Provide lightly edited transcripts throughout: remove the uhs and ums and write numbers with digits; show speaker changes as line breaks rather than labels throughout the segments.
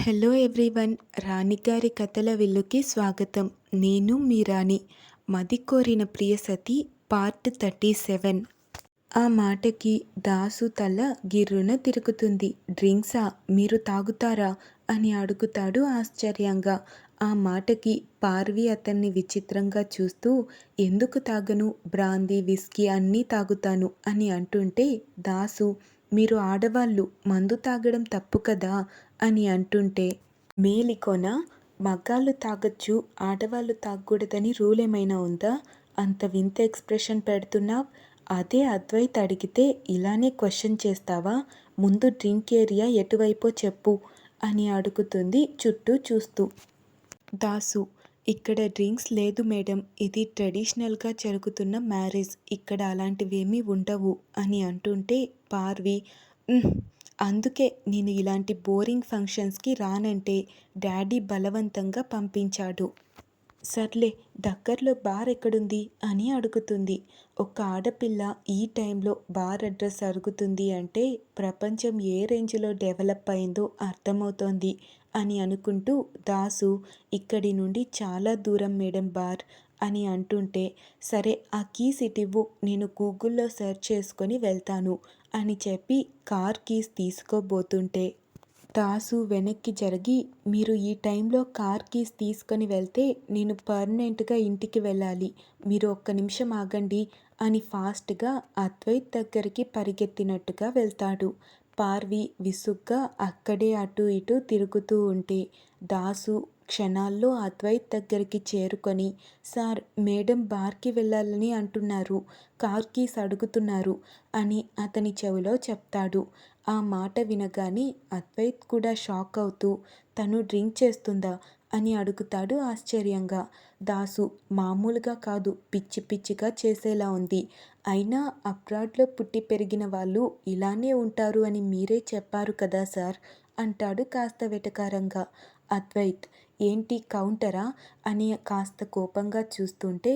Hello everyone, రాణిగారి కథల విల్లుకి స్వాగతం. నేను మీ రాణి. మది కోరిన ప్రియసతి పార్ట్ 37. ఆ మాటకి దాసు తల గిర్రున తిరుగుతుంది. డ్రింక్సా, మీరు తాగుతారా అని అడుగుతాడు ఆశ్చర్యంగా. ఆ మాటకి పార్వి అతన్ని విచిత్రంగా చూస్తూ, ఎందుకు తాగను, బ్రాందీ విస్కీ అన్నీ తాగుతాను అని అంటుంటే, దాసు, మీరు ఆడవాళ్ళు, మందు తాగడం తప్పు కదా అని అంటుంటే, మేలికోన, మగాళ్ళు తాగొచ్చు, ఆడవాళ్ళు తాగకూడదని రూల్ ఏమైనా ఉందా? అంత వింత ఎక్స్ప్రెషన్ పెడుతున్నావ్. అదే అద్వైత్ అడిగితే ఇలానే క్వశ్చన్ చేస్తావా? ముందు డ్రింక్ ఏరియా ఎటువైపో చెప్పు అని అడుగుతుంది చుట్టూ చూస్తూ. దాసు, ఇక్కడ డ్రింక్స్ లేదు మేడం, ఇది ట్రెడిషనల్గా జరుగుతున్న మ్యారేజ్, ఇక్కడ అలాంటివేమీ ఉండవు అని అంటుంటే, పార్వి, "ఉహ్, అందుకే నేను ఇలాంటి బోరింగ్ ఫంక్షన్స్కి రానంటే డాడీ బలవంతంగా పంపించాడు. సర్లే, దగ్గరలో బార్ ఎక్కడుంది అని అడుగుతుంది. ఒక ఆడపిల్ల ఈ టైంలో బార్ అడ్రస్ అడుగుతుంది అంటే ప్రపంచం ఏ రేంజ్లో డెవలప్ అయిందో అర్థమవుతోంది అని అనుకుంటూ, దాసు, ఇక్కడి నుండి చాలా దూరం మేడం బార్ అని అంటుంటే, సరే ఆ కీస్ ఇటివ్వు, నేను గూగుల్లో సెర్చ్ చేసుకొని వెళ్తాను అని చెప్పి కార్ కీస్ తీసుకోబోతుంటే, దాసు వెనక్కి జరిగి, మీరు ఈ టైంలో కార్ కీస్ తీసుకొని వెళ్తే నేను పర్మనెంట్గా ఇంటికి వెళ్ళాలి, మీరు ఒక్క నిమిషం ఆగండి అని ఫాస్ట్గా అద్వైత్ దగ్గరికి పరిగెత్తినట్టుగా వెళ్తాడు. పార్వి విసుగ్గా అక్కడే అటు ఇటు తిరుగుతూ ఉంటే, దాసు క్షణాల్లో అద్వైత్ దగ్గరికి చేరుకొని, సార్, మేడం బార్కి వెళ్ళాలని అంటున్నారు, కార్ కీస్ అడుగుతున్నారు అని అతని చెవిలో చెప్తాడు. ఆ మాట వినగానే అద్వైత్ కూడా షాక్ అవుతూ, తను డ్రింక్ చేస్తుందా అని అడుగుతాడు ఆశ్చర్యంగా. దాసు, మామూలుగా కాదు, పిచ్చి పిచ్చిగా చేసేలా ఉంది. అయినా అబ్రాడ్లో పుట్టి పెరిగిన వాళ్ళు ఇలానే ఉంటారు అని మీరే చెప్పారు కదా సార్ అంటాడు కాస్త వెటకారంగా. అద్వైత్, ఏంటి కౌంటరా అని కాస్త కోపంగా చూస్తుంటే,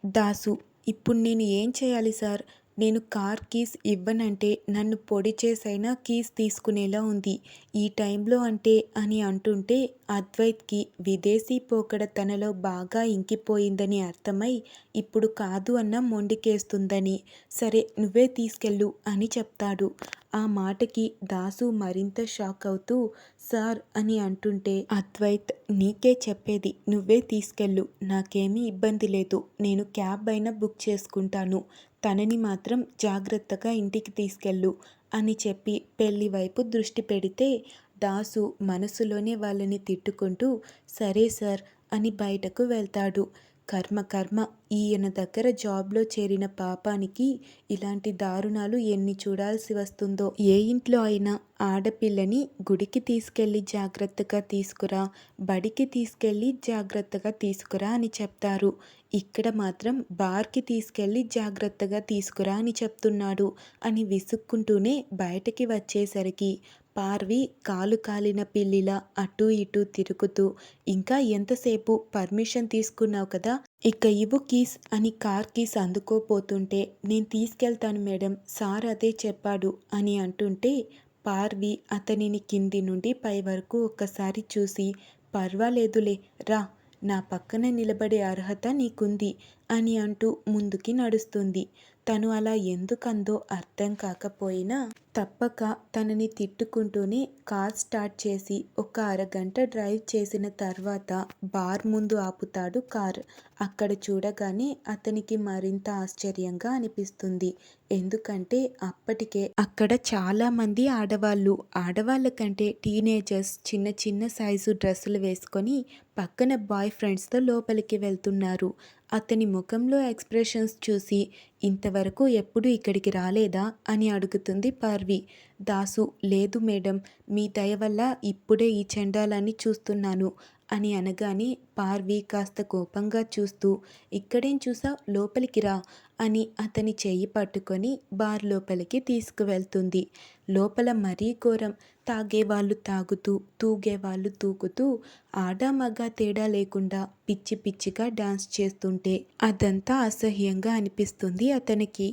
దాసు, ఇప్పుడు నేను ఏం చేయాలి సార్? నేను కార్ కీస్ ఇవ్వనంటే నన్ను పొడి చేసైనా కీస్ తీసుకునేలా ఉంది ఈ టైంలో అంటే అని అంటుంటే, అద్వైత్కి విదేశీ పోకడ తనలో బాగా ఇంకిపోయిందని అర్థమై ఇప్పుడు కాదు అన్న మొండికేస్తుందని, సరే నువ్వే తీసుకెళ్ళు అని చెప్తాడు. ఆ మాటకి దాసు మరింత షాక్ అవుతూ, సార్ అని అంటుంటే, అద్వైత్, నీకే చెప్పేది, నువ్వే తీసుకెళ్ళు, నాకేమీ ఇబ్బంది లేదు, నేను క్యాబ్ అయినా బుక్ చేసుకుంటాను, తనని మాత్రం జాగ్రత్తగా ఇంటికి తీసుకెళ్ళు అని చెప్పి పెళ్లి వైపు దృష్టి పెడితే, దాసు మనసులోనే వాళ్ళని తిట్టుకుంటూ సరే సార్ అని బయటకు వెళ్తాడు. కర్మ కర్మ, ఈయన దగ్గర జాబ్లో చేరిన పాపానికి ఇలాంటి దారుణాలు ఎన్ని చూడాల్సి వస్తుందో. ఏ ఇంట్లో అయినా ఆడపిల్లని గుడికి తీసుకెళ్ళి జాగ్రత్తగా తీసుకురా, బడికి తీసుకెళ్ళి జాగ్రత్తగా తీసుకురా అని చెప్తారు. ఇక్కడ మాత్రం బార్కి తీసుకెళ్ళి జాగ్రత్తగా తీసుకురా అని చెప్తున్నాడు అని విసుక్కుంటూనే బయటకి వచ్చేసరికి పార్వి కాలు కాలిన పిల్లిలా అటూ ఇటూ తిరుగుతూ, ఇంకా ఎంతసేపు, పర్మిషన్ తీసుకున్నావు కదా, ఇక ఇవ్వు కీస్ అని కార్ కీస్ అందుకోపోతుంటే, నేను తీసుకెళ్తాను మేడం, సార్ అదే చెప్పాడు అని అంటుంటే, పార్వి అతనిని కింది నుండి పై వరకు ఒక్కసారి చూసి, పర్వాలేదులే రా, నా పక్కన నిలబడే అర్హత నీకుంది అని అంటూ ముందుకి నడుస్తుంది. తను అలా ఎందుకందో అర్థం కాకపోయినా తప్పక తనని తిట్టుకుంటూనే కార్ స్టార్ట్ చేసి ఒక అరగంట డ్రైవ్ చేసిన తర్వాత బార్ ముందు ఆపుతాడు కార్. అక్కడ చూడగానే అతనికి మరింత ఆశ్చర్యంగా అనిపిస్తుంది. ఎందుకంటే అప్పటికే అక్కడ చాలామంది ఆడవాళ్ళ కంటే టీనేజర్స్ చిన్న చిన్న సైజు డ్రెస్సులు వేసుకొని పక్కన బాయ్ ఫ్రెండ్స్తో లోపలికి వెళ్తున్నారు. అతని ముఖంలో ఎక్స్ప్రెషన్స్ చూసి, ఇంతవరకు ఎప్పుడు ఇక్కడికి రాలేదా అని అడుగుతుంది పార్వి. దాసు, లేదు మేడం, మీ దయ వల్ల ఇప్పుడే ఈ చండాలాన్ని చూస్తున్నాను అని అనగానే పార్వి కాస్త కోపంగా చూస్తూ, ఇక్కడేం చూసావ్, లోపలికి రా అని అతని చెయ్యి పట్టుకొని బార్ లోపలికి తీసుకువెళ్తుంది. లోపల మరీ ఘోరం. తాగేవాళ్ళు తాగుతూ, తూగేవాళ్ళు తూగుతూ, ఆడ మగ తేడా లేకుండా పిచ్చి పిచ్చిగా డాన్స్ చేస్తుంటే అదంతా అసహ్యంగా అనిపిస్తుంది అతనికి.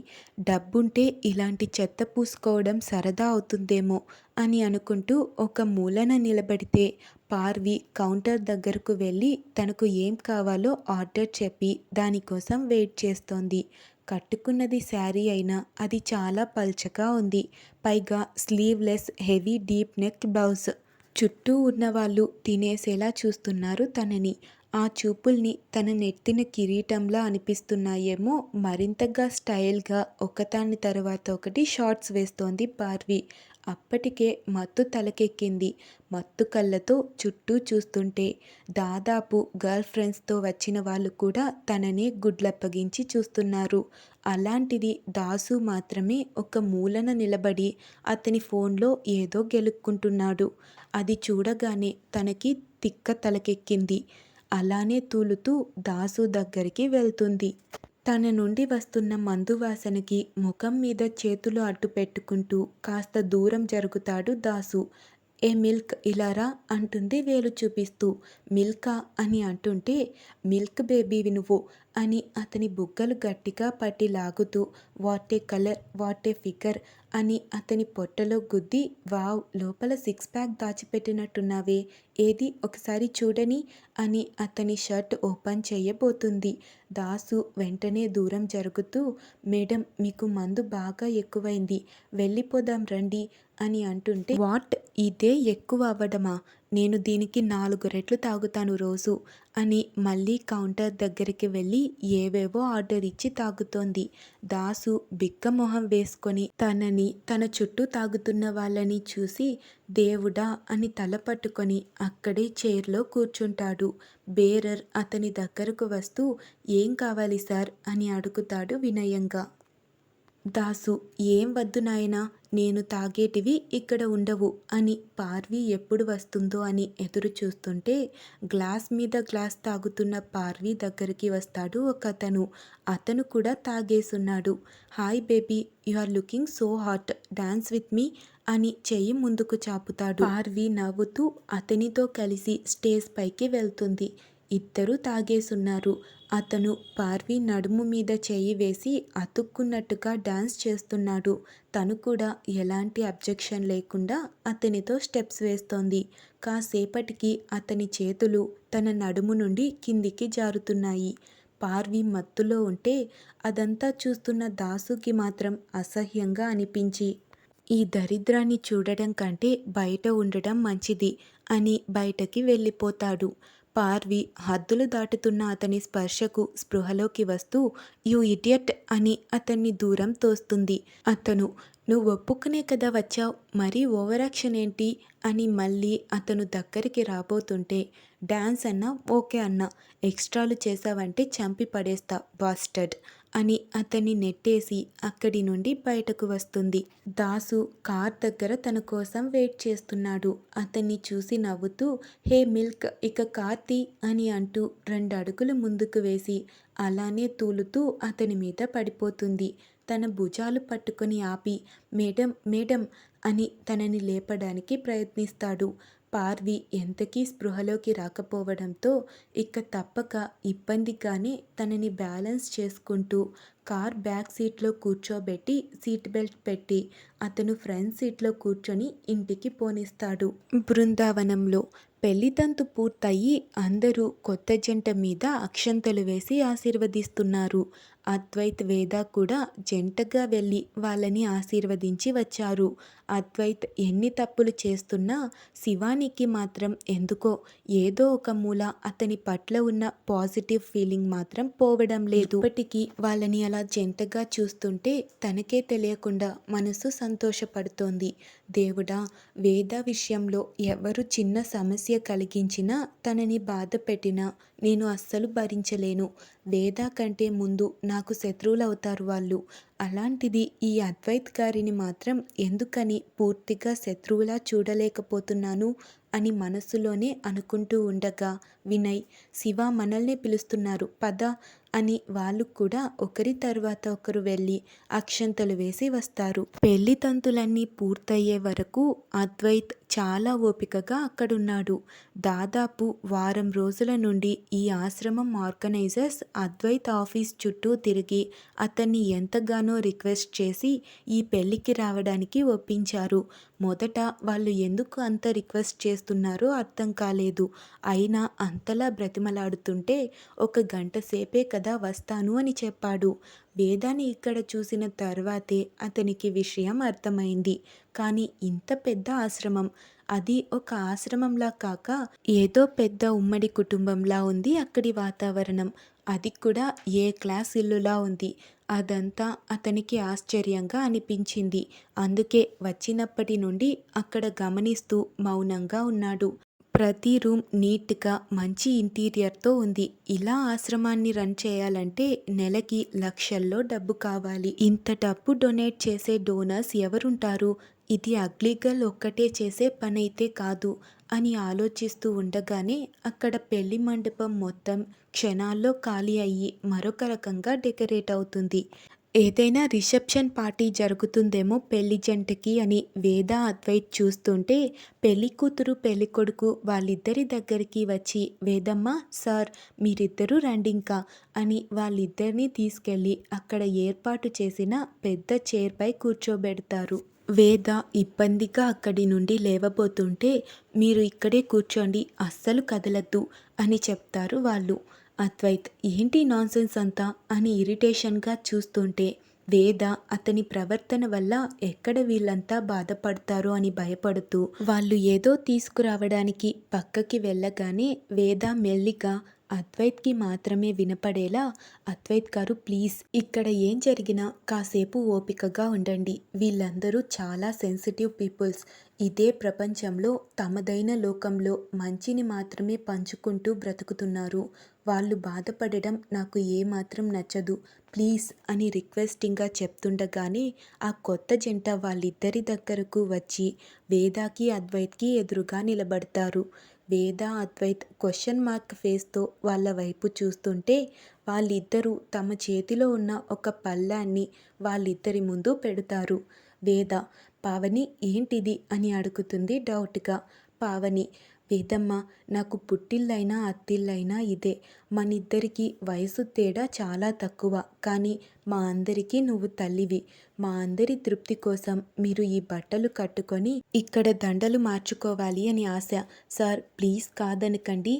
డబ్బుంటే ఇలాంటి చెత్త పూసుకోవడం సరదా అవుతుందేమో అని అనుకుంటూ ఒక మూలన నిలబడితే పార్వి కౌంటర్ దగ్గరకు వెళ్ళి తనకు ఏం కావాలో ఆర్డర్ చెప్పి దానికోసం వెయిట్ చేస్తోంది. కట్టుకున్నది శారీ అయినా అది చాలా పల్చగా ఉంది. పైగా sleeveless heavy deep neck blouse. చుట్టూ ఉన్నవాళ్ళు తినేసేలా చూస్తున్నారు తనని. ఆ చూపుల్ని తన నెత్తిన కిరీటంలా అనిపిస్తున్నాయేమో. మరింతగా స్టైల్గా ఒకదాని తర్వాత ఒకటి షార్ట్స్ వేస్తోంది పార్వి. అప్పటికే మత్తు తలకెక్కింది. మత్తు కళ్ళతో చుట్టూ చూస్తుంటే దాదాపు గర్ల్ ఫ్రెండ్స్తో వచ్చిన వాళ్ళు కూడా తననే గుడ్లప్పగించి చూస్తున్నారు. అలాంటిది దాసు మాత్రమే ఒక మూలన నిలబడి అతని ఫోన్లో ఏదో గెలుక్కుంటున్నాడు. అది చూడగానే తనకి తిక్క తలకెక్కింది. అలానే తూలుతూ దాసు దగ్గరికి వెళ్తుంది. తన నుండి వస్తున్న మందు వాసనకి ముఖం మీద చేతులు అడ్డు పెట్టుకుంటూ కాస్త దూరం జరుగుతాడు దాసు. ఏ మిల్క్ ఇలారా అంటుంది వేలు చూపిస్తూ. మిల్కా అని అంటుంటే మిల్క్ బేబీవి నువ్వు అని అతని బుగ్గలు గట్టిగా పట్టి లాగుతూ what a colour what a figure అని అతని పొట్టలో గుద్ది వావ్ లోపల సిక్స్ ప్యాక్ దాచిపెట్టినట్టున్నావే ఏది ఒకసారి చూడని అని అతని షర్ట్ ఓపెన్ చేయబోతుంది. దాసు వెంటనే దూరం జరుగుతూ మేడం మీకు మందు బాగా ఎక్కువైంది వెళ్ళిపోదాం రండి అని అంటుంటే వాట్ ఇదే ఎక్కువ అవ్వడమా నేను దీనికి 4 రెట్లు తాగుతాను రోజు అని మళ్ళీ కౌంటర్ దగ్గరికి వెళ్ళి ఏవేవో ఆర్డర్ ఇచ్చి తాగుతోంది. దాసు బిక్కమొహం వేసుకొని తనని తన చుట్టూ తాగుతున్న వాళ్ళని చూసి దేవుడా అని తల పట్టుకొని అక్కడే చైర్లో కూర్చుంటాడు. బేరర్ అతని దగ్గరకు వస్తూ ఏం కావాలి సార్ అని అడుగుతాడు వినయంగా. దాసు ఏం వద్దు నాయనా నేను తాగేటివి ఇక్కడ ఉండవు అని పార్వి ఎప్పుడు వస్తుందో అని ఎదురు చూస్తుంటే గ్లాస్ మీద గ్లాస్ తాగుతున్న పార్వి దగ్గరికి వస్తాడు ఒకతను. అతను కూడా తాగేసున్నాడు. Hi baby you are looking so hot dance with me అని చెయ్యి ముందుకు చాపుతాడు. పార్వి నవ్వుతూ అతనితో కలిసి స్టేజ్ పైకి వెళ్తుంది. ఇద్దరూ తాగేసున్నారు. అతను పార్వి నడుము మీద చెయ్యి వేసి అతుక్కున్నట్టుగా డాన్స్ చేస్తున్నాడు. తను కూడా ఎలాంటి అబ్జెక్షన్ లేకుండా అతనితో స్టెప్స్ వేస్తోంది. కాసేపటికి అతని చేతులు తన నడుము నుండి కిందికి జారుతున్నాయి. పార్వి మత్తులో ఉంటే అదంతా చూస్తున్న దాసుకి మాత్రం అసహ్యంగా అనిపించి ఈ దరిద్రాన్ని చూడడం కంటే బయట ఉండడం మంచిది అని బయటకి వెళ్ళిపోతాడు. పార్వి హద్దులు దాటుతున్న అతని స్పర్శకు స్పృహలోకి వస్తూ యూ ఇడియట్ అని అతన్ని దూరం తోస్తుంది. అతను నువ్వు ఒప్పుకునే కదా వచ్చావు మరీ ఓవరాక్షన్ ఏంటి అని మళ్ళీ అతను దగ్గరికి రాబోతుంటే డాన్స్ అన్నా ఓకే అన్నా ఎక్స్ట్రాలు చేసావంటే చంపి పడేస్తా బాస్టర్డ్ అని అతన్ని నెట్టేసి అక్కడి నుండి బయటకు వస్తుంది. దాసు కార్ దగ్గర తన కోసం వెయిట్ చేస్తున్నాడు. అతన్ని చూసి నవ్వుతూ హే మిల్క్ ఇక కార్ తీ అని అంటూ 2 అడుగులు ముందుకు వేసి అలానే తూలుతూ అతని మీద పడిపోతుంది. తన భుజాలు పట్టుకొని ఆపి మేడం మేడం అని తనని లేపడానికి ప్రయత్నిస్తాడు. పార్వి ఎంతకీ స్పృహలోకి రాకపోవడంతో ఇక తప్పక ఇబ్బందిగానే తనని బ్యాలెన్స్ చేసుకుంటూ కార్ బ్యాక్ సీట్లో కూర్చోబెట్టి సీట్ బెల్ట్ పెట్టి అతను ఫ్రంట్ సీట్లో కూర్చొని ఇంటికి పోనిస్తాడు. బృందావనంలో పెళ్లితంతు పూర్తయి అందరూ కొత్త జంట మీద అక్షంతలు వేసి ఆశీర్వదిస్తున్నారు. అద్వైత్ వేద కూడా జంటగా వెళ్ళి వాళ్ళని ఆశీర్వదించి వచ్చారు. అద్వైత్ ఎన్ని తప్పులు చేస్తున్నా శివానికి మాత్రం ఎందుకో ఏదో ఒక మూల అతని పట్ల ఉన్న పాజిటివ్ ఫీలింగ్ మాత్రం పోవడం లేదు. ఇప్పటికీ వాళ్ళని అలా జంటగా చూస్తుంటే తనకే తెలియకుండా మనసు సంతోషపడుతోంది. దేవుడా వేద విషయంలో ఎవరు చిన్న సమస్య కలిగించినా తనని బాధ పెట్టినా నేను అస్సలు భరించలేను. వేద కంటే ముందు నాకు శత్రువులవుతారు వాళ్ళు. అలాంటిది ఈ అద్వైత్ గారిని మాత్రం ఎందుకని పూర్తిగా శత్రువులా చూడలేకపోతున్నాను అని మనసులోనే అనుకుంటూ ఉండగా వినయ్ శివ మనల్నే పిలుస్తున్నారు పద అని వాళ్ళు కూడా ఒకరి తర్వాత ఒకరు వెళ్ళి అక్షంతలు వేసి వస్తారు. పెళ్లి తంతులన్నీ పూర్తయ్యే వరకు అద్వైత్ చాలా ఓపికగా అక్కడున్నాడు. దాదాపు వారం రోజుల నుండి ఈ ఆశ్రమం ఆర్గనైజర్స్ అద్వైత్ ఆఫీస్ చుట్టూ తిరిగి అతన్ని ఎంతగానో రిక్వెస్ట్ చేసి ఈ పెళ్లికి రావడానికి ఒప్పించారు. మొదట వాళ్ళు ఎందుకు అంత రిక్వెస్ట్ చేస్తున్నారో అర్థం కాలేదు. అయినా అంతలా బ్రతిమలాడుతుంటే ఒక గంట సేపే కదా వస్తాను అని చెప్పాడు. వేదాని ఇక్కడ చూసిన తర్వాతే అతనికి విషయం అర్థమైంది. కానీ ఇంత పెద్ద ఆశ్రమం, అది ఒక ఆశ్రమంలా కాక ఏదో పెద్ద ఉమ్మడి కుటుంబంలా ఉంది అక్కడి వాతావరణం. అది కూడా ఏ క్లాస్ ఇల్లులా ఉంది. అదంతా అతనికి ఆశ్చర్యంగా అనిపించింది. అందుకే వచ్చినప్పటి నుండి అక్కడ గమనిస్తూ మౌనంగా ఉన్నాడు. ప్రతి రూమ్ నీట్గా మంచి ఇంటీరియర్తో ఉంది. ఇలా ఆశ్రమాన్ని రన్ చేయాలంటే నెలకి లక్షల్లో డబ్బు కావాలి. ఇంత డబ్బు డొనేట్ చేసే డోనర్స్ ఎవరుంటారు? ఇది అగ్లీ గర్ల్ ఒక్కటే చేసే పనైతే కాదు అని ఆలోచిస్తూ ఉండగానే అక్కడ పెళ్లి మండపం మొత్తం క్షణాల్లో ఖాళీ అయ్యి మరొక రకంగా డెకరేట్ అవుతుంది. ఏదైనా రిసెప్షన్ పార్టీ జరుగుతుందేమో పెళ్లి జంటకి అని వేద అద్వైత్ చూస్తుంటే పెళ్లి కూతురు పెళ్లి కొడుకు వాళ్ళిద్దరి దగ్గరికి వచ్చి వేదమ్మ సార్ మీరిద్దరూ రండింకా అని వాళ్ళిద్దరినీ తీసుకెళ్ళి అక్కడ ఏర్పాటు చేసిన పెద్ద చైర్పై కూర్చోబెడతారు. వేద ఇబ్బందిగా అక్కడి నుండి లేవబోతుంటే మీరు ఇక్కడే కూర్చోండి అస్సలు కదలద్దు అని చెప్తారు వాళ్ళు. అద్వైత్ ఏంటి నాన్సెన్స్ అంతా అని ఇరిటేషన్గా చూస్తుంటే వేద అతని ప్రవర్తన వల్ల ఎక్కడ వీళ్ళంతా బాధపడతారో అని భయపడుతూ వాళ్ళు ఏదో తీసుకురావడానికి పక్కకి వెళ్ళగానే వేద మెల్లిగా అద్వైత్కి మాత్రమే వినపడేలా అద్వైత్ గారు ప్లీజ్ ఇక్కడ ఏం జరిగినా కాసేపు ఓపికగా ఉండండి. వీళ్ళందరూ చాలా సెన్సిటివ్ పీపుల్స్. ఇదే ప్రపంచంలో తమదైన లోకంలో మంచిని మాత్రమే పంచుకుంటూ బ్రతుకుతున్నారు. వాళ్ళు బాధపడడం నాకు ఏమాత్రం నచ్చదు ప్లీజ్ అని రిక్వెస్టింగ్గా చెప్తుండగానే ఆ కొత్త జంట వాళ్ళిద్దరి దగ్గరకు వచ్చి వేదాకి అద్వైత్కి ఎదురుగా నిలబడతారు. వేద అద్వైత్ క్వశ్చన్ మార్క్ ఫేస్తో వాళ్ళ వైపు చూస్తుంటే వాళ్ళిద్దరూ తమ చేతిలో ఉన్న ఒక పళ్ళాన్ని వాళ్ళిద్దరి ముందు పెడతారు. వేద పావని ఏంటిది అని అడుగుతుంది డౌట్గా. పావని వేదమ్మ నాకు పుట్టిల్లైనా అత్తిల్లైనా ఇదే. మనిద్దరికి వయసు తేడా చాలా తక్కువ. కానీ మా అందరికీ నువ్వు తల్లివి. మా అందరి తృప్తి కోసం మీరు ఈ బట్టలు కట్టుకొని ఇక్కడ దండలు మార్చుకోవాలి అని ఆశ. సార్ ప్లీజ్ కాదనకండి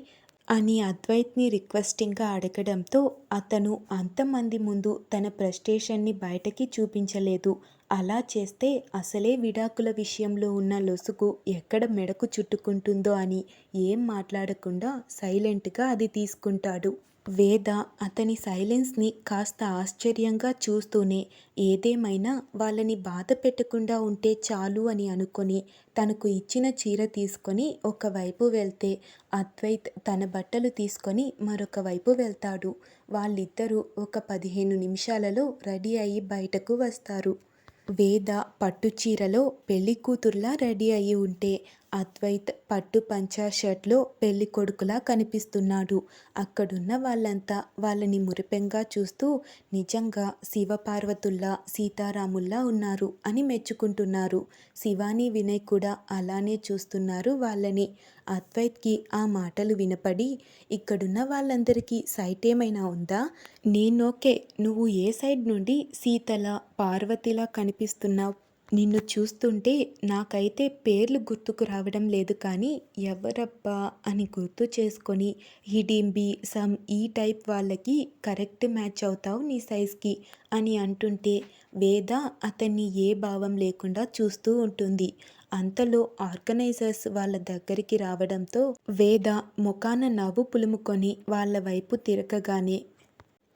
అని అద్వైత్ని రిక్వెస్టింగ్గా అడగడంతో అతను అంతమంది ముందు తన ఫ్రస్ట్రేషన్ని బయటకి చూపించలేదు. అలా చేస్తే అసలే విడాకుల విషయంలో ఉన్న లొసుగు ఎక్కడ మెడకు చుట్టుకుంటుందో అని ఏం మాట్లాడకుండా సైలెంట్గా అది తీసుకుంటాడు. వేద అతని సైలెన్స్ని కాస్త ఆశ్చర్యంగా చూస్తూనే ఏదేమైనా వాళ్ళని బాధ పెట్టకుండా ఉంటే చాలు అని అనుకొని తనకు ఇచ్చిన చీర తీసుకొని ఒకవైపు వెళ్తే అద్వైత్ తన బట్టలు తీసుకొని మరొక వైపు వెళ్తాడు. వాళ్ళిద్దరూ ఒక 15 నిమిషాలలో రెడీ అయ్యి బయటకు వస్తారు. వేద పట్టు చీరలో పెళ్లి కూతురులా రెడీ అయి ఉంటే అద్వైత్ పట్టు పంచా షర్ట్లో పెళ్లి కొడుకులా కనిపిస్తున్నాడు. అక్కడున్న వాళ్ళంతా వాళ్ళని మురిపెంగా చూస్తూ నిజంగా శివపార్వతుల్లా సీతారాముల్లా ఉన్నారు అని మెచ్చుకుంటున్నారు. శివాని వినయ్ కూడా అలానే చూస్తున్నారు వాళ్ళని. అద్వైత్కి ఆ మాటలు వినపడి ఇక్కడున్న వాళ్ళందరికీ సైట్ ఏమైనా ఉందా? నేనోకే నువ్వు ఏ సైడ్ నుండి సీతలా పార్వతిలా కనిపిస్తున్నావు? నిన్ను చూస్తుంటే నాకైతే పేర్లు గుర్తుకు రావడం లేదు కానీ ఎవరబ్బా అని గుర్తు చేసుకొని హిడింబి సమ్ ఈ టైప్ వాళ్ళకి కరెక్ట్ మ్యాచ్ అవుతావు నీ సైజ్కి అని అంటుంటే వేద అతన్ని ఏ భావం లేకుండా చూస్తూ ఉంటుంది. అంతలో ఆర్గనైజర్స్ వాళ్ళ దగ్గరికి రావడంతో వేద ముఖాన నవ్వు పులుముకొని వాళ్ళ వైపు తిరగగానే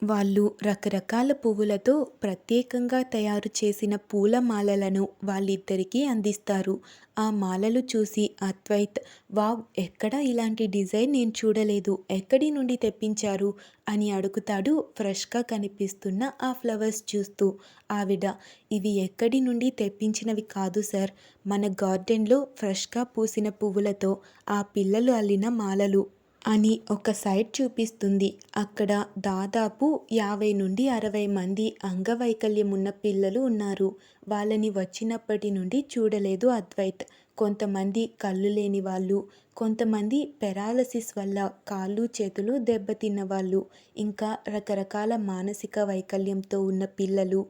వాళ్ళు రకరకాల పువ్వులతో ప్రత్యేకంగా తయారు చేసిన పూల మాలలను వాళ్ళిద్దరికీ అందిస్తారు. ఆ మాలలు చూసి అద్వైత్ వావ్ ఎక్కడా ఇలాంటి డిజైన్ నేను చూడలేదు, ఎక్కడి నుండి తెప్పించారు అని అడుగుతాడు ఫ్రెష్గా కనిపిస్తున్న ఆ ఫ్లవర్స్ చూస్తూ. ఆవిడ ఇవి ఎక్కడి నుండి తెప్పించినవి కాదు సార్, మన గార్డెన్లో ఫ్రెష్గా పూసిన పువ్వులతో ఆ పిల్లలు అల్లిన మాలలు. అని ఒక సైట్ చూపిస్తుంది. అక్కడ దాదాపు 50 నుండి 60 మంది అంగవైకల్యం ఉన్న పిల్లలు ఉన్నారు. వాళ్ళని వచ్చినప్పటి నుండి చూడలేదు అద్వైత్. కొంతమంది కళ్ళు లేని వాళ్ళు, కొంతమంది పెరాలసిస్ వల్ల కాళ్ళు చేతులు దెబ్బతిన్న వాళ్ళు, ఇంకా రకరకాల మానసిక వైకల్యంతో ఉన్న పిల్లలు.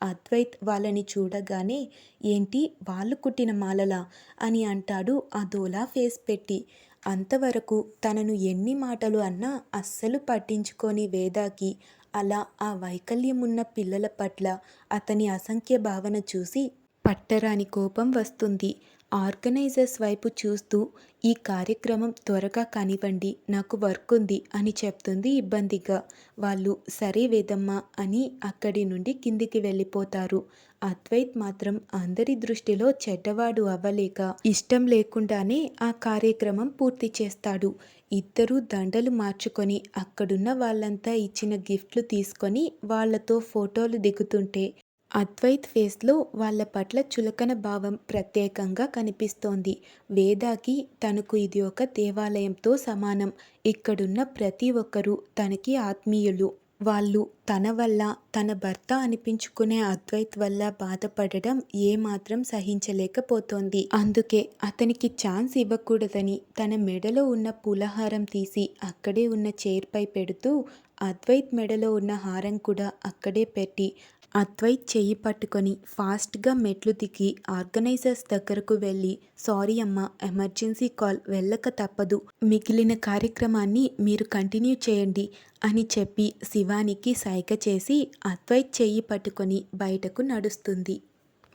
అద్వైత్ వాళ్ళని చూడగానే ఏంటి వాళ్ళు కుట్టిన మాలలా అని అంటాడు అదోలా ఫేస్ పెట్టి. అంతవరకు తనను ఎన్ని మాటలు అన్నా అస్సలు పట్టించుకోని వేదాకి అలా ఆ వైకల్యం ఉన్న పిల్లల పట్ల అతని అసంఖ్య భావన చూసి పట్టరాని కోపం వస్తుంది. ఆర్గనైజర్స్ వైపు చూస్తూ ఈ కార్యక్రమం త్వరగా కానివ్వండి, నాకు వర్క్ ఉంది అని చెప్తుంది ఇబ్బందిగా. వాళ్ళు సరే వేదమ్మ అని అక్కడి నుండి కిందికి వెళ్ళిపోతారు. అద్వైత్ మాత్రం అందరి దృష్టిలో చెడ్డవాడు అవ్వలేక ఇష్టం లేకుండానే ఆ కార్యక్రమం పూర్తి చేస్తాడు. ఇద్దరూ దండలు మార్చుకొని అక్కడున్న వాళ్ళంతా ఇచ్చిన గిఫ్ట్లు తీసుకొని వాళ్లతో ఫోటోలు దిగుతుంటే అద్వైత్ ఫేస్లో వాళ్ళ పట్ల చులకన భావం ప్రత్యేకంగా కనిపిస్తోంది. వేదాకి తనకు ఇది ఒక దేవాలయంతో సమానం. ఇక్కడున్న ప్రతి ఒక్కరూ తనకి ఆత్మీయులు. వాళ్ళు తన వల్ల, తన భర్త అనిపించుకునే అద్వైత్ వల్ల బాధపడడం ఏమాత్రం సహించలేకపోతోంది. అందుకే అతనికి ఛాన్స్ ఇవ్వకూడదని తన మెడలో ఉన్న పూలహారం తీసి అక్కడే ఉన్న చైర్పై పెడుతూ అద్వైత్ మెడలో ఉన్న హారం కూడా అక్కడే పెట్టి అద్వైత్ చెయ్యి పట్టుకొని ఫాస్ట్గా మెట్లు దిగి ఆర్గనైజర్స్ దగ్గరకు వెళ్ళి సారీ అమ్మా, ఎమర్జెన్సీ కాల్, వెళ్ళక తప్పదు, మిగిలిన కార్యక్రమాన్ని మీరు కంటిన్యూ చేయండి అని చెప్పి శివానికి సైగ చేసి అద్వైత్ చెయ్యి పట్టుకొని బయటకు నడుస్తుంది.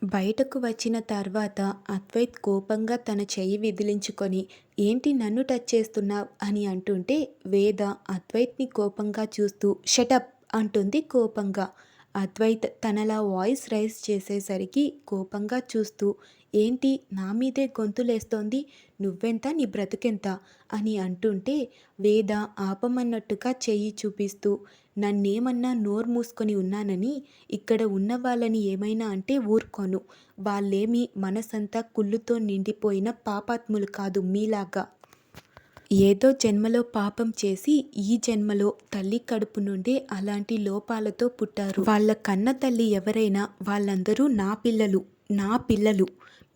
బయటకు వచ్చిన తర్వాత అద్వైత్ కోపంగా తన చెయ్యి విదిలించుకొని ఏంటి నన్ను టచ్ చేస్తున్నావ్ అని అంటుంటే వేద అద్వైత్ని కోపంగా చూస్తూ షటప్ అంటుంది కోపంగా. అద్వైత్ తనలా వాయిస్ రైజ్ చేసేసరికి కోపంగా చూస్తూ ఏంటి నా మీదే గొంతులేస్తోంది, నువ్వెంత నీ బ్రతుకెంత అని అంటుంటే వేద ఆపమన్నట్టుగా చెయ్యి చూపిస్తూ నన్నేమన్నా నోరు మూసుకొని ఉన్నానని ఇక్కడ ఉన్న వాళ్ళని ఏమైనా అంటే ఊరుకోను. వాళ్ళేమీ మనసంతా కుళ్ళుతో నిండిపోయిన పాపాత్ములు కాదు మీలాగా. ఏదో జన్మలో పాపం చేసి ఈ జన్మలో తల్లి కడుపు నుండే అలాంటి లోపాలతో పుట్టారు. వాళ్ళ కన్న తల్లి ఎవరైనా వాళ్ళందరూ నా పిల్లలు, నా పిల్లలు.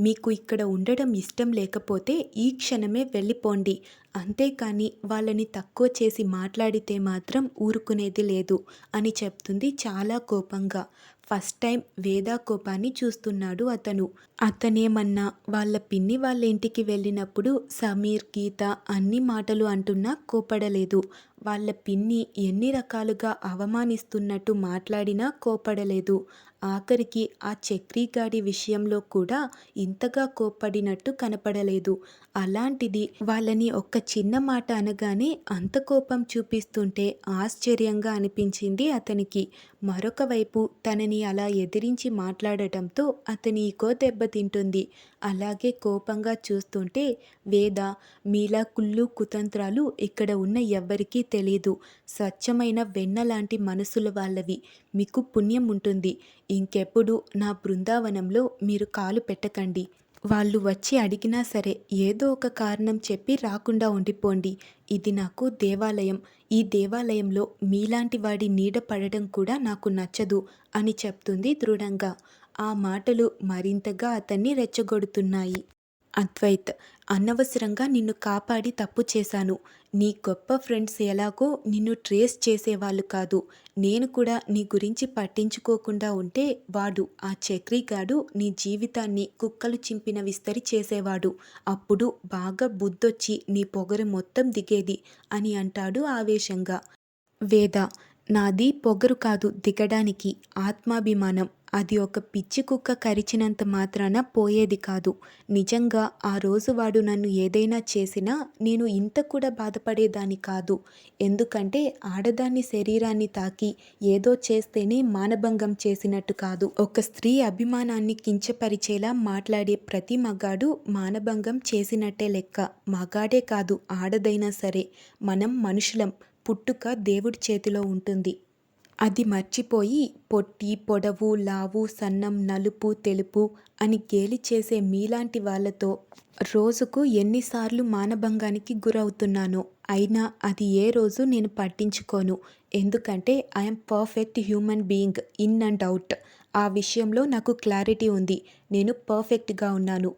మీకు ఇక్కడ ఉండడం ఇష్టం లేకపోతే ఈ క్షణమే వెళ్ళిపోండి. అంతేకాని వాళ్ళని తక్కువ చేసి మాట్లాడితే మాత్రం ఊరుకునేది లేదు అని చెప్తుంది చాలా కోపంగా. ఫస్ట్ టైం వేదా కోపాన్ని చూస్తున్నాడు అతను. అతనేమన్నా వాళ్ళ పిన్ని వాళ్ళ ఇంటికి వెళ్ళినప్పుడు సమీర్, గీత అన్ని మాటలు అంటున్నా కోపడలేదు. వాళ్ళ పిన్ని ఎన్ని రకాలుగా అవమానిస్తున్నట్టు మాట్లాడినా కోపడలేదు. ఆఖరికి ఆ చక్రీగాడి విషయంలో కూడా ఇంతగా కోప్పడినట్టు కనపడలేదు. అలాంటిది వాళ్ళని ఒక్క చిన్న మాట అనగానే అంత కోపం చూపిస్తుంటే ఆశ్చర్యంగా అనిపించింది అతనికి. మరొక వైపు తనని అలా ఎదిరించి మాట్లాడటంతో అతని ఈగో దెబ్బతింటుంది. అలాగే కోపంగా చూస్తుంటే వేద మీలా కుళ్ళు కుతంత్రాలు ఇక్కడ ఉన్న ఎవ్వరికీ తెలీదు. స్వచ్ఛమైన వెన్న లాంటి మనసుల వాళ్ళవి. మీకు పుణ్యం ఉంటుంది. ఇంకెప్పుడు నా బృందావనంలో మీరు కాలు పెట్టకండి. వాళ్ళు వచ్చి అడిగినా సరే ఏదో ఒక కారణం చెప్పి రాకుండా ఉండిపోండి. ఇది నాకు దేవాలయం. ఈ దేవాలయంలో మీలాంటి వాడి నీడ పడడం కూడా నాకు నచ్చదు అని చెప్తుంది దృఢంగా. ఆ మాటలు మరింతగా అతన్ని రెచ్చగొడుతున్నాయి. అద్వైత్ అనవసరంగా నిన్ను కాపాడి తప్పు చేశాను. నీ గొప్ప ఫ్రెండ్స్ ఎలాగో నిన్ను ట్రేస్ చేసేవాళ్ళు కాదు. నేను కూడా నీ గురించి పట్టించుకోకుండా ఉంటే వాడు ఆ చక్రీగాడు నీ జీవితాన్ని కుక్కలు చింపిన విస్తరి చేసేవాడు. అప్పుడు బాగా బుద్ధొచ్చి నీ పొగరు మొత్తం దిగేది అని అంటాడు ఆవేశంగా. వేద నాది పొగరు కాదు దిగడానికి, ఆత్మాభిమానం. అది ఒక పిచ్చి కుక్క కరిచినంత మాత్రాన పోయేది కాదు. నిజంగా ఆ రోజు వాడు నన్ను ఏదైనా చేసినా నేను ఇంత కూడా బాధపడేదాన్ని కాదు. ఎందుకంటే ఆడదాన్ని శరీరాన్ని తాకి ఏదో చేస్తేనే మానభంగం చేసినట్టు కాదు. ఒక స్త్రీ అభిమానాన్ని కించపరిచేలా మాట్లాడే ప్రతి మగాడు మానభంగం చేసినట్టే లెక్క. మగాడే కాదు ఆడదైనా సరే. మనం మనుషులం. పుట్టుక దేవుడి చేతిలో ఉంటుంది. అది మర్చిపోయి పొట్టి, పొడవు, లావు, సన్నం, నలుపు, తెలుపు అని గేలి చేసే మీలాంటి వాళ్ళతో రోజుకు ఎన్నిసార్లు మానభంగానికి గురవుతున్నానో. అయినా అది ఏ రోజు నేను పట్టించుకోను. ఎందుకంటే I'm perfect human being in and out. ఆ విషయంలో నాకు క్లారిటీ ఉంది. నేను పర్ఫెక్ట్‌గా ఉన్నాను.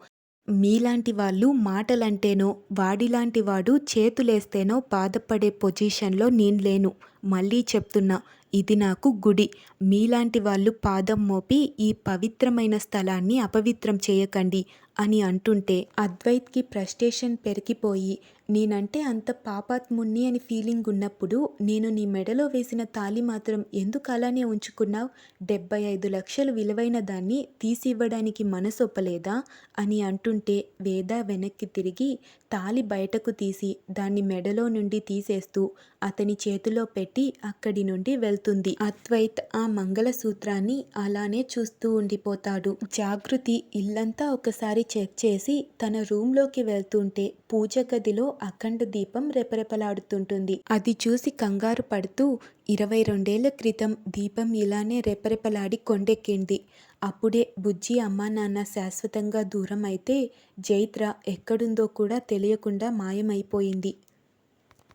మీలాంటి వాళ్ళు మాటలంటేనో, వాడిలాంటి వాడు చేతులేస్తేనో బాధపడే పొజిషన్‌లో నేను లేను. మళ్ళీ చెప్తున్నా, ఇది నాకు గుడి. మీలాంటి వాళ్ళు పాదం మోపి ఈ పవిత్రమైన స్థలాన్ని అపవిత్రం చేయకండి అని అంటుంటే అద్వైత్‌కి ఫ్రస్ట్రేషన్ పెరిగిపోయి, నేనంటే అంత పాపాత్ముణ్ణి అని ఫీలింగ్ ఉన్నప్పుడు నేను నీ మెడలో వేసిన తాళి మాత్రం ఎందుకు అలానే ఉంచుకున్నావు? 75 లక్షలు విలువైన దాన్ని తీసి ఇవ్వడానికి మనసొప్పలేదా? అని అంటుంటే వేద వెనక్కి తిరిగి తాళి బయటకు తీసి దాన్ని మెడలో నుండి తీసేస్తూ అతని చేతిలో పెట్టి అక్కడి నుండి వెళ్తుంది. అద్వైత్ ఆ మంగళసూత్రాన్ని అలానే చూస్తూ ఉండిపోతాడు. జాగృతి ఇల్లంతా ఒకసారి చెక్ చేసి తన రూంలోకి వెళ్తుంటే పూజ గదిలో అఖండ దీపం రెపరెపలాడుతుంటుంది. అది చూసి కంగారు పడుతూ 22 క్రితం దీపం ఇలానే రెపరెపలాడి కొండెక్కింది. అప్పుడే బుజ్జి అమ్మా నాన్న శాశ్వతంగా దూరం అయితే జైత్ర ఎక్కడుందో కూడా తెలియకుండా మాయమైపోయింది.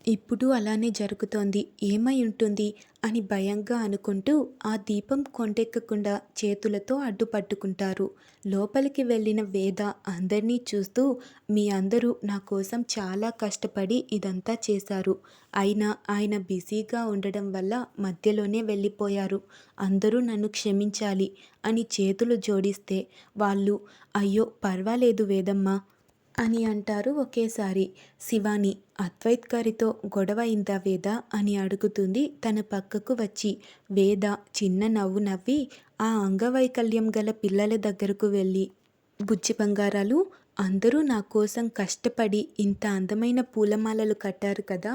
ఇప్పుడు అలానే జరుగుతోంది. ఏమై ఉంటుంది అని భయంగా అనుకుంటూ ఆ దీపం కొండెక్కకుండా చేతులతో అడ్డుపట్టుకుంటారు. లోపలికి వెళ్ళిన వేద అందర్నీ చూస్తూ, మీ అందరూ నా కోసం చాలా కష్టపడి ఇదంతా చేశారు. అయినా ఆయన బిజీగా ఉండడం వల్ల మధ్యలోనే వెళ్ళిపోయారు. అందరూ నన్ను క్షమించాలి అని చేతులు జోడిస్తే వాళ్ళు, అయ్యో పర్వాలేదు వేదమ్మ అని అంటారు ఒకేసారి. శివాని, అద్వైత్ గారితో గొడవ అయిందా వేద అని అడుగుతుంది తన పక్కకు వచ్చి. వేద చిన్న నవ్వు నవ్వి ఆ అంగవైకల్యం గల పిల్లల దగ్గరకు వెళ్ళి, బుజ్జి బంగారాలు, అందరూ నా కోసం కష్టపడి ఇంత అందమైన పూలమాలలు కట్టారు కదా,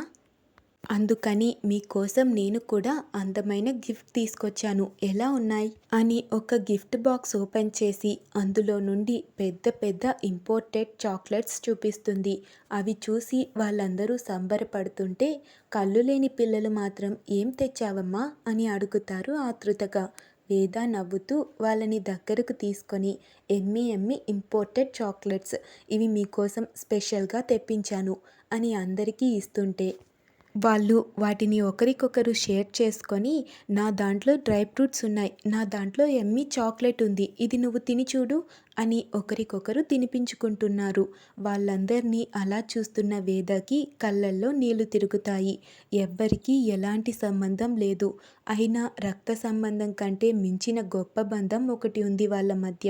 అందుకని మీకోసం నేను కూడా అందమైన గిఫ్ట్ తీసుకొచ్చాను, ఎలా ఉన్నాయి అని ఒక గిఫ్ట్ బాక్స్ ఓపెన్ చేసి అందులో నుండి పెద్ద పెద్ద ఇంపోర్టెడ్ చాక్లెట్స్ చూపిస్తుంది. అవి చూసి వాళ్ళందరూ సంబరపడుతుంటే కళ్ళు లేని పిల్లలు మాత్రం ఏం తెచ్చావమ్మా అని అడుగుతారు ఆతృతగా. వేద నవ్వుతూ వాళ్ళని దగ్గరకు తీసుకొని, ఎమ్మి ఎమ్మి ఇంపోర్టెడ్ చాక్లెట్స్, ఇవి మీకోసం స్పెషల్గా తెప్పించాను అని అందరికీ ఇస్తుంటే వాళ్ళు వాటిని ఒకరికొకరు షేర్ చేసుకొని, నా దాంట్లో డ్రై ఫ్రూట్స్ ఉన్నాయి, నా దాంట్లో ఎమ్మీ చాక్లెట్ ఉంది, ఇది నువ్వు తిని చూడు అని ఒకరికొకరు తినిపించుకుంటున్నారు. వాళ్ళందరినీ అలా చూస్తున్న వేదకి కళ్ళల్లో నీళ్లు తిరుగుతాయి. ఎవ్వరికీ ఎలాంటి సంబంధం లేదు. అయినా రక్త సంబంధం కంటే మించిన గొప్ప బంధం ఒకటి ఉంది వాళ్ళ మధ్య.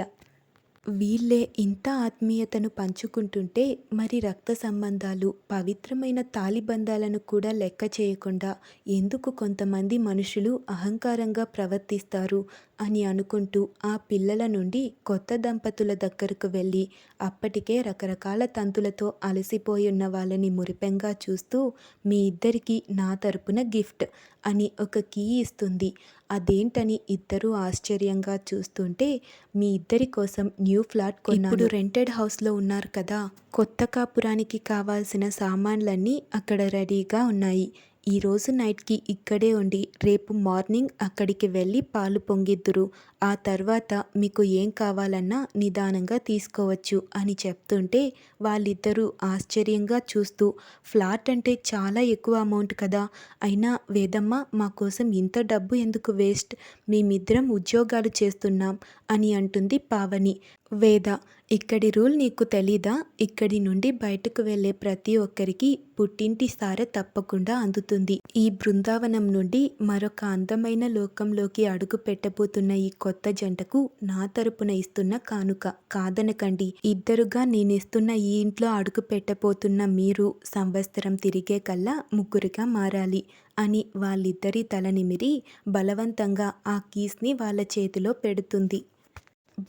వీళ్ళే ఇంత ఆత్మీయతను పంచుకుంటుంటే మరి రక్త సంబంధాలు, పవిత్రమైన తాళిబంధాలను కూడా లెక్క చేయకుండా ఎందుకు కొంతమంది మనుషులు అహంకారంగా ప్రవర్తిస్తారు అని అనుకుంటూ ఆ పిల్లల నుండి కొత్త దంపతుల దగ్గరకు వెళ్ళి అప్పటికే రకరకాల తంతులతో అలసిపోయి ఉన్న వాళ్ళని మురిపెంగా చూస్తూ, మీ ఇద్దరికీ నా తరపున గిఫ్ట్ అని ఒక కీ ఇస్తుంది. అదేంటని ఇద్దరూ ఆశ్చర్యంగా చూస్తుంటే, మీ ఇద్దరి కోసం న్యూ ఫ్లాట్ కొన్నాను. ఇప్పుడు రెంటెడ్ హౌస్లో ఉన్నారు కదా, కొత్త కాపురానికి కావాల్సిన సామాన్లన్నీ అక్కడ రెడీగా ఉన్నాయి. ఈరోజు నైట్కి ఇక్కడే ఉండి రేపు మార్నింగ్ అక్కడికి వెళ్ళి పాలు పొంగిద్దురు. ఆ తర్వాత మీకు ఏం కావాలన్నా నిదానంగా తీసుకోవచ్చు అని చెప్తుంటే వాళ్ళిద్దరూ ఆశ్చర్యంగా చూస్తూ, ఫ్లాట్ అంటే చాలా ఎక్కువ అమౌంట్ కదా, అయినా వేదమ్మ మా కోసం ఇంత డబ్బు ఎందుకు వేస్ట్, మేమిద్దరం ఉద్యోగాలు చేస్తున్నాం అని అంటుంది పావని. వేద, ఇక్కడి రూల్ నీకు తెలీదా, ఇక్కడి నుండి బయటకు వెళ్ళే ప్రతి ఒక్కరికి పుట్టింటి సారె తప్పకుండా అందుతుంది. ఈ బృందావనం నుండి మరొక అందమైన లోకంలోకి అడుగు పెట్టబోతున్న ఈ కొత్త జంటకు నా తరపున ఇస్తున్న కానుక, కాదనకండి. ఇద్దరుగా నేనిస్తున్న ఈ ఇంట్లో అడుగు పెట్టబోతున్న మీరు సంవత్సరం తిరిగే కల్లా ముగ్గురుగా మారాలి అని వాళ్ళిద్దరి తల నిమిరి బలవంతంగా ఆ కీస్ని వాళ్ళ చేతిలో పెడుతుంది.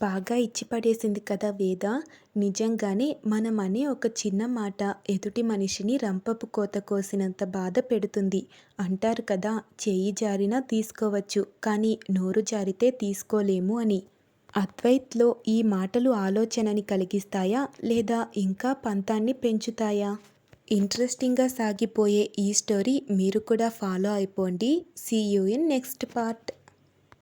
బాగా ఇచ్చి పడేసింది కదా వేద, నిజంగానే మనం అనే ఒక చిన్న మాట ఎదుటి మనిషిని రంపపు కోత కోసినంత బాధ పెడుతుంది. అంటారు కదా, చేయి జారినా తీసుకోవచ్చు కానీ నోరు జారితే తీసుకోలేము అని. అద్వైత్లో ఈ మాటలు ఆలోచనని కలిగిస్తాయా లేదా ఇంకా పంతాన్ని పెంచుతాయా? ఇంట్రెస్టింగ్గా సాగిపోయే ఈ స్టోరీ మీరు కూడా ఫాలో అయిపోండి. See you in next part.